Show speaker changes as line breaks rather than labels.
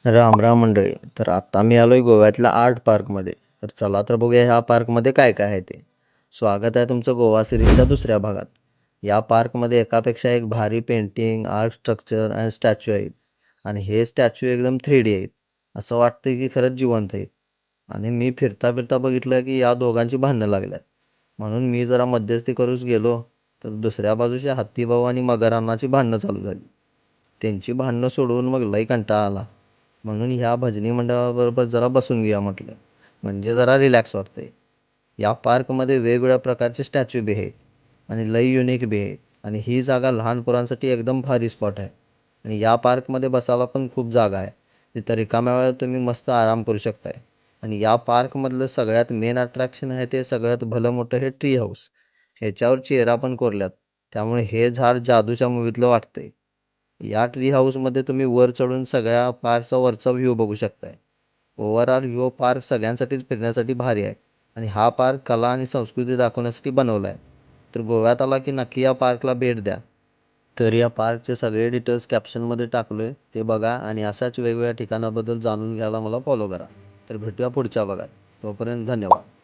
राम राम मंडळी. तर आता मी आलोय गोव्यातल्या आर्ट पार्कमध्ये. तर चला तर बघूया ह्या पार्कमध्ये काय काय आहे ते. स्वागत आहे तुमचं गोवा सिरीजच्या दुसऱ्या भागात. या पार्कमध्ये एकापेक्षा एक भारी पेंटिंग, आर्ट स्ट्रक्चर आणि स्टॅच्यू आहेत. आणि हे स्टॅच्यू एकदम 3D आहेत. असं वाटतंय की खरंच जिवंत आहेत. आणि मी फिरता फिरता बघितलं की या दोघांची भांडणं लागल्यात. म्हणून मी जरा मध्यस्थी करूच गेलो, तर दुसऱ्या बाजूच्या हत्तीभाऊ आणि मगरांनाची भांडणं चालू झाली. त्यांची भांडणं सोडवून मग लई कंटाळा आला. म्हणून ह्या भजनी मंडळाबरोबर जरा बसून घेऊया म्हटलं. म्हणजे जरा रिलॅक्स वाटतंय. या पार्कमध्ये वेगवेगळ्या प्रकारचे स्टॅच्यू बी आहेत आणि लई युनिक बी आहेत. आणि ही जागा लहान पोरांसाठी एकदम भारी स्पॉट आहे. आणि या पार्कमध्ये बसायला पण खूप जागा आहे. तिथं रिकाम्या वेळात तुम्ही मस्त आराम करू शकताय. आणि या पार्कमधलं सगळ्यात मेन अट्रॅक्शन आहे ते सगळ्यात भलं मोठं हे ट्री हाऊस. ह्याच्यावर चेहरा पण कोरल्यात. त्यामुळे हे झाड जादूच्या मूवीतलं वाटतंय. या ट्री हाऊसमध्ये तुम्ही वर चढून सगळ्या पार्कचा वरचा व्ह्यू बघू शकताय. ओव्हरऑल ह्यो पार्क सगळ्यांसाठीच फिरण्यासाठी भारी आहे. आणि हा पार्क कला आणि संस्कृती दाखवण्यासाठी बनवला आहे. तर गोव्यात आला की नक्की या पार्कला भेट द्या. तर या पार्कचे सगळे डिटेल्स कॅप्शनमध्ये टाकलोय, ते बघा आणि अशाच वेगवेगळ्या ठिकाणाबद्दल जाणून घ्यायला मला फॉलो करा. तर भेटूया पुढच्या भागात. तोपर्यंत धन्यवाद.